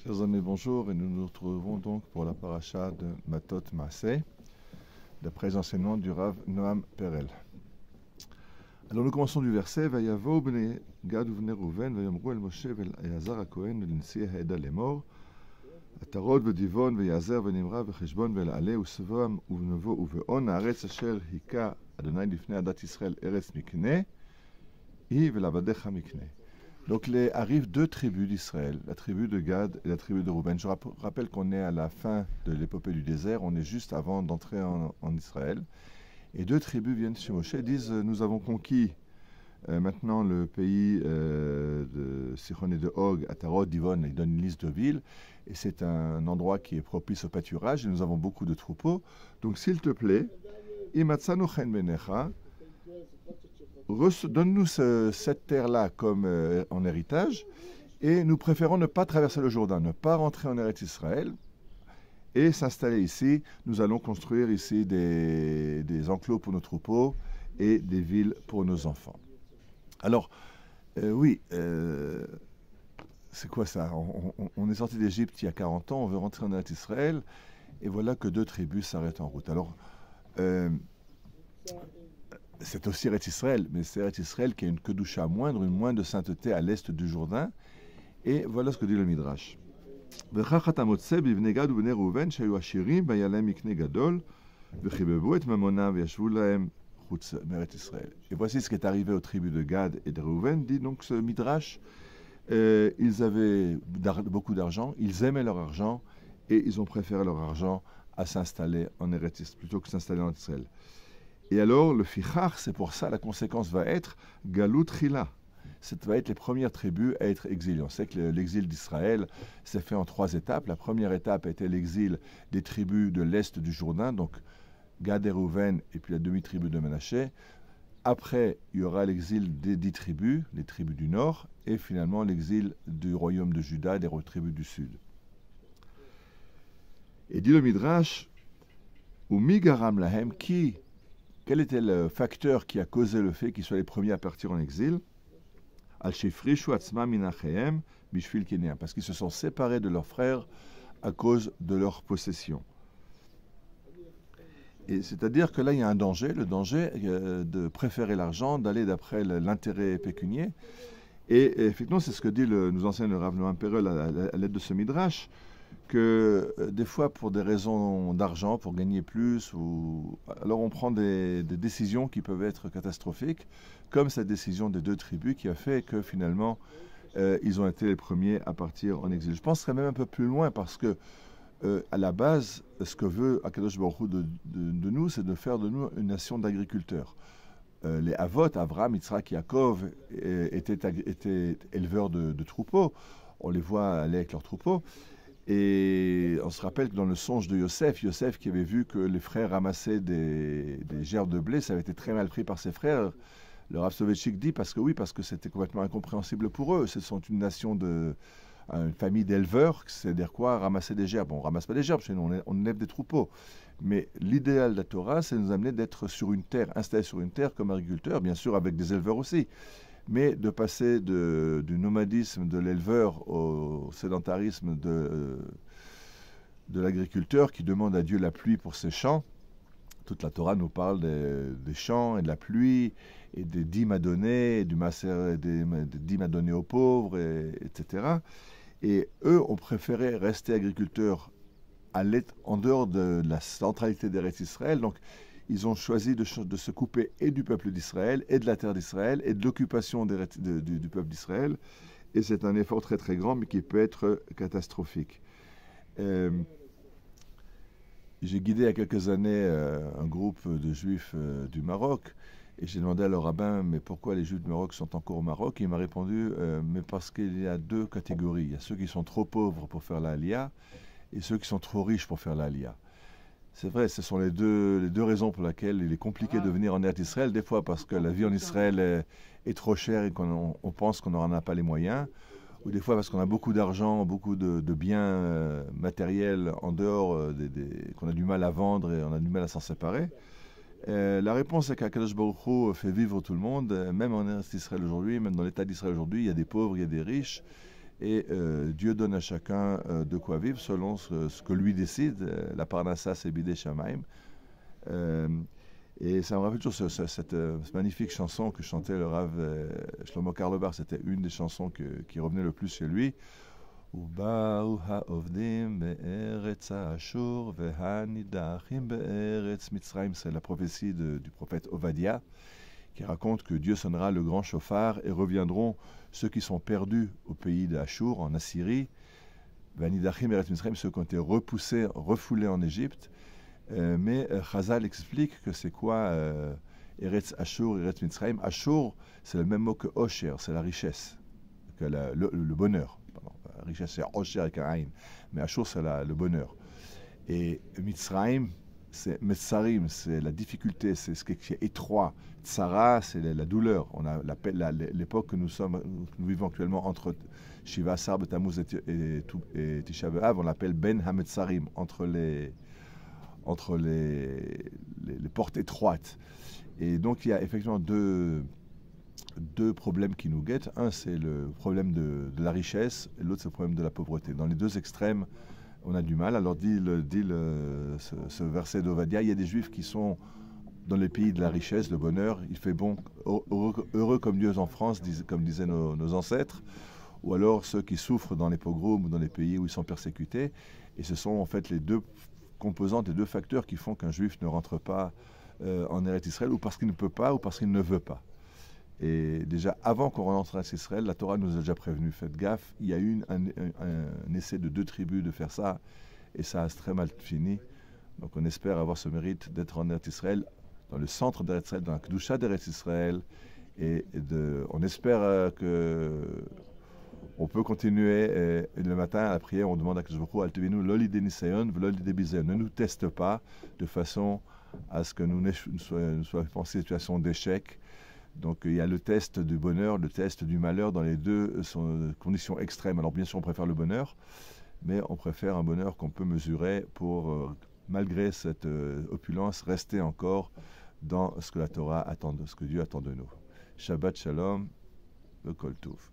Chers amis, bonjour, et nous nous retrouvons donc pour la paracha de Matot Maaseh, d'après les enseignements du Rav Noam Perel. Alors nous commençons du verset Vayavo bnei Gad uvnei Reuven vayomru el Moshe vel Eleazar haKohen velinsiei ha'eda lemor Atarot v'divon v'yazer v'nimra v'cheshbon v'el'aleh u'sevam u'vnevo u've'on ha'aretz asher hika Adonai lifnei adat Yisrael eretz mikneh hi ve'lavadecha mikneh. Donc arrivent deux tribus d'Israël, la tribu de Gad et la tribu de Reuven. Je rappelle qu'on est à la fin de l'épopée du désert, on est juste avant d'entrer en Israël. Et deux tribus viennent chez Moshe et disent nous avons conquis maintenant le pays de Sichon et de Og, Atarot, Divon. Ils donnent une liste de villes et c'est un endroit qui est propice au pâturage et nous avons beaucoup de troupeaux. Donc s'il te plaît, Imatsanu chen benecha, donne-nous cette terre-là comme en héritage, et nous préférons ne pas traverser le Jourdain, ne pas rentrer en Eretz Israël, et s'installer ici. Nous allons construire ici des enclos pour nos troupeaux et des villes pour nos enfants. Alors, c'est quoi ça? On est sorti d'Égypte il y a 40 ans, on veut rentrer en Eretz Israël, et voilà que deux tribus s'arrêtent en route. Alors, c'est aussi Eretz Israël, mais c'est Eretz Israël qui a une kedusha moindre, une moindre de sainteté à l'est du Jourdain. Et voilà ce que dit le Midrash. Et voici ce qui est arrivé aux tribus de Gad et de Reuven, dit donc ce Midrash. Ils avaient beaucoup d'argent, ils aimaient leur argent, et ils ont préféré leur argent à s'installer en Eretz Israël, plutôt que s'installer en Israël. Et alors, le fichar, c'est pour ça, la conséquence va être Galut Chila. Ça va être les premières tribus à être exilées. On sait que l'exil d'Israël s'est fait en 3 étapes. La première étape était l'exil des tribus de l'est du Jourdain, donc Gad et Reuven, et puis la demi-tribu de Ménaché. Après, il y aura l'exil des 10 tribus, les tribus du nord, et finalement l'exil du royaume de Juda et des tribus du sud. Et dit le Midrash, Umi garam lahem ki. Quel était le facteur qui a causé le fait qu'ils soient les premiers à partir en exil? Parce qu'ils se sont séparés de leurs frères à cause de leur possession. Et c'est-à-dire que là, il y a un danger, le danger de préférer l'argent, d'aller d'après l'intérêt pécunier. Et effectivement, c'est ce que nous enseigne le Rav Noam Perel à l'aide de ce Midrash, que des fois, pour des raisons d'argent, pour gagner plus, alors on prend des décisions qui peuvent être catastrophiques, comme cette décision des deux tribus qui a fait que finalement, ils ont été les premiers à partir en exil. Je penserais même un peu plus loin parce que, à la base, ce que veut Akadosh Baruch Hu de nous, c'est de faire de nous une nation d'agriculteurs. Les Avot, Avraham, Yitzhak, Yaakov, étaient éleveurs de troupeaux. On les voit aller avec leurs troupeaux. Et on se rappelle que dans le songe de Yosef qui avait vu que les frères ramassaient des gerbes de blé, ça avait été très mal pris par ses frères. Le Rav Soloveitchik dit parce que c'était complètement incompréhensible pour eux. Ce sont une nation une famille d'éleveurs, c'est-à-dire quoi? Ramasser des gerbes. On ne ramasse pas des gerbes chez nous, on élève des troupeaux. Mais l'idéal de la Torah, c'est de nous amener d'être sur une terre, installés sur une terre comme agriculteurs, bien sûr avec des éleveurs aussi. Mais de passer du nomadisme de l'éleveur au sédentarisme de l'agriculteur qui demande à Dieu la pluie pour ses champs. Toute la Torah nous parle des champs et de la pluie, et des dîmes à donner, des dîmes à donner aux pauvres, etc. Et eux ont préféré rester agriculteurs en dehors de la centralité d'Eretz Israël. Donc, ils ont choisi de se couper et du peuple d'Israël, et de la terre d'Israël, et de l'occupation du peuple d'Israël. Et c'est un effort très très grand, mais qui peut être catastrophique. J'ai guidé il y a quelques années un groupe de juifs du Maroc, et j'ai demandé à leur rabbin, mais pourquoi les juifs du Maroc sont encore au Maroc? Et il m'a répondu, mais parce qu'il y a 2 catégories. Il y a ceux qui sont trop pauvres pour faire la Aliyah, et ceux qui sont trop riches pour faire la Aliyah. C'est vrai, ce sont les deux raisons pour lesquelles il est compliqué de venir en Eretz Israël. Des fois parce que la vie en Israël est trop chère et qu'on pense qu'on n'en a pas les moyens. Ou des fois parce qu'on a beaucoup d'argent, beaucoup de biens matériels en dehors, qu'on a du mal à vendre et on a du mal à s'en séparer. La réponse est qu'Akadosh Baruch Hu fait vivre tout le monde, même en Eretz Israël aujourd'hui, même dans l'État d'Israël aujourd'hui, il y a des pauvres, il y a des riches. et Dieu donne à chacun de quoi vivre selon ce que lui décide. La parnassa, c'est Bidei Shamaim. Et ça me rappelle toujours cette magnifique chanson que chantait le Rav Shlomo Karleuber. C'était une des chansons qui revenait le plus chez lui. ובאו העובדים בארץ האשור והנידחים בארץ מצרים. C'est la prophétie du prophète Ovadia qui raconte que Dieu sonnera le grand chauffard et reviendront ceux qui sont perdus au pays d'Achour, en Assyrie, Vanidachim Eretz Mitzrayim, ceux qui ont été repoussés, refoulés en Égypte. Mais Chazal explique que c'est quoi Eretz Achour, Eretz Mitzrayim. Achour, c'est le même mot que Osher, c'est la richesse, que le bonheur. Pardon, la richesse, c'est Osher avec un Aïn, mais Achour, c'est le bonheur. Et Mitzrayim, c'est Metzarim, c'est la difficulté, c'est ce qui est étroit. Tsara, c'est la douleur. On a l'époque que nous vivons actuellement entre Shiva Asar, Tammuz et Tisha B'Av, on l'appelle Ben HaMetzarim, entre les portes étroites. Et donc il y a effectivement deux problèmes qui nous guettent. Un, c'est le problème de la richesse, et l'autre, c'est le problème de la pauvreté. Dans les deux extrêmes, on a du mal. Alors dit ce verset d'Ovadia, il y a des Juifs qui sont dans les pays de la richesse, le bonheur. Il fait bon, heureux comme Dieu en France, comme disaient nos ancêtres, ou alors ceux qui souffrent dans les pogroms ou dans les pays où ils sont persécutés. Et ce sont en fait les deux composantes, les deux facteurs qui font qu'un Juif ne rentre pas en Eretz Israël, ou parce qu'il ne peut pas, ou parce qu'il ne veut pas. Et déjà, avant qu'on rentre en Israël, la Torah nous a déjà prévenu, faites gaffe, il y a eu un essai de 2 tribus de faire ça, et ça a très mal fini. Donc on espère avoir ce mérite d'être en Eretz Israël, dans le centre d'Eretz Israël, dans la Kedusha d'Eretz Israël, et on espère que on peut continuer, et le matin à la prière, on demande à Kadosh Baruch Hu, Al Tevinu lo lidei nisayon velo lidei bizayon. Ne nous teste pas de façon à ce que nous ne soyons pas en situation d'échec. Donc il y a le test du bonheur, le test du malheur dans les deux conditions extrêmes. Alors bien sûr on préfère le bonheur, mais on préfère un bonheur qu'on peut mesurer pour, malgré cette opulence, rester encore dans ce que la Torah attend, ce que Dieu attend de nous. Shabbat Shalom, le Kol Tov.